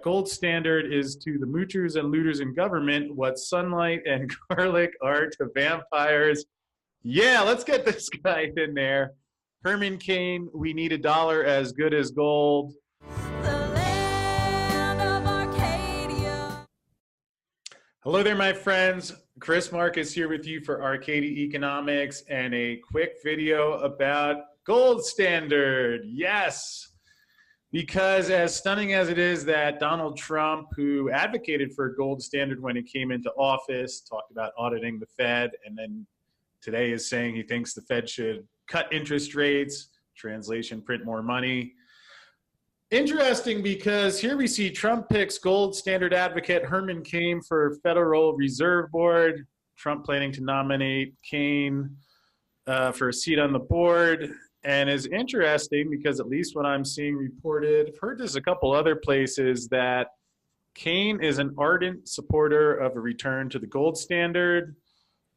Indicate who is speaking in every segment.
Speaker 1: Gold standard is to the moochers and looters in government what sunlight and garlic are to vampires. Yeah, let's get this guy in there. Herman Cain, we need a dollar as good as gold.
Speaker 2: The land of Arcadia.
Speaker 1: Hello there, my friends. Chris Marcus here with you for Arcadia Economics and a quick video about gold standard. Yes, because as stunning as it is that Donald Trump, who advocated for gold standard when he came into office, talked about auditing the Fed, and then today is saying he thinks the Fed should cut interest rates, translation, print more money. Interesting, because here we see Trump picks gold standard advocate Herman Cain for Federal Reserve Board. Trump planning to nominate Cain for a seat on the board. And is interesting because at least what I'm seeing reported, I've heard this a couple other places, that Cain is an ardent supporter of a return to the gold standard.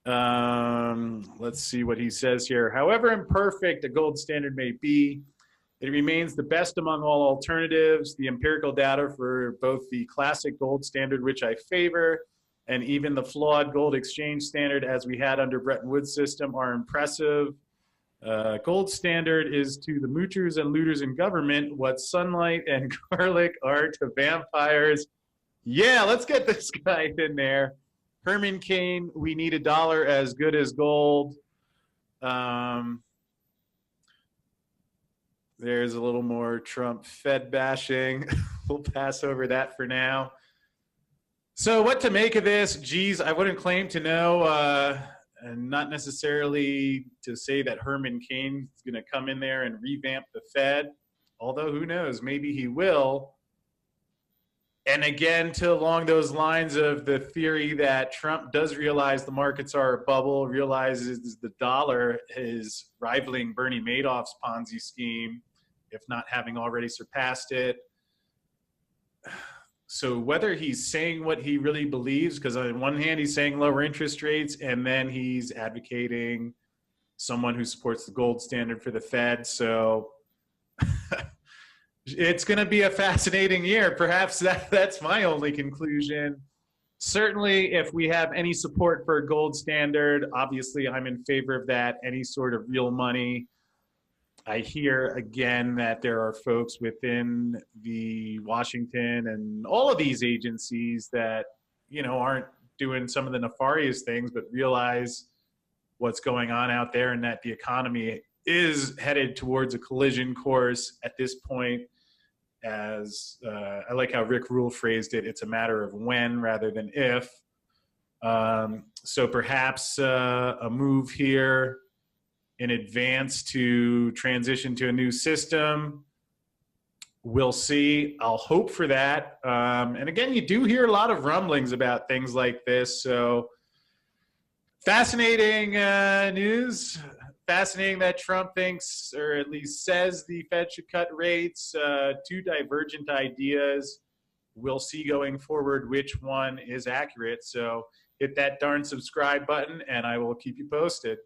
Speaker 1: Let's see what he says here. However imperfect a gold standard may be, it remains the best among all alternatives. The empirical data for both the classic gold standard, which I favor, and even the flawed gold exchange standard as we had under Bretton Woods system are impressive. Gold standard is to the moochers and looters in government what sunlight and garlic are to vampires. Yeah, let's get this guy in there. Herman Cain, we need a dollar as good as gold. There's a little more Trump Fed bashing. We'll pass over that for now. So what to make of this? Geez, I wouldn't claim to know, and not necessarily to say that Herman Cain is going to come in there and revamp the Fed, although who knows, maybe he will. And again, along those lines of the theory that Trump does realize the markets are a bubble, realizes the dollar is rivaling Bernie Madoff's Ponzi scheme, if not having already surpassed it. So whether he's saying what he really believes, because on one hand he's saying lower interest rates, and then he's advocating someone who supports the gold standard for the Fed. So it's going to be a fascinating year. Perhaps that's my only conclusion. Certainly, if we have any support for a gold standard, obviously I'm in favor of that, any sort of real money. I hear again that there are folks within the Washington and all of these agencies that, you know, aren't doing some of the nefarious things, but realize what's going on out there and that the economy is headed towards a collision course at this point. As I like how Rick Rule phrased it, it's a matter of when rather than if. So perhaps a move here in advance to transition to a new system. We'll see. I'll hope for that. And again, you do hear a lot of rumblings about things like this. So fascinating news. Fascinating that Trump thinks, or at least says, the Fed should cut rates. Two divergent ideas. We'll see going forward which one is accurate. So hit that darn subscribe button and I will keep you posted.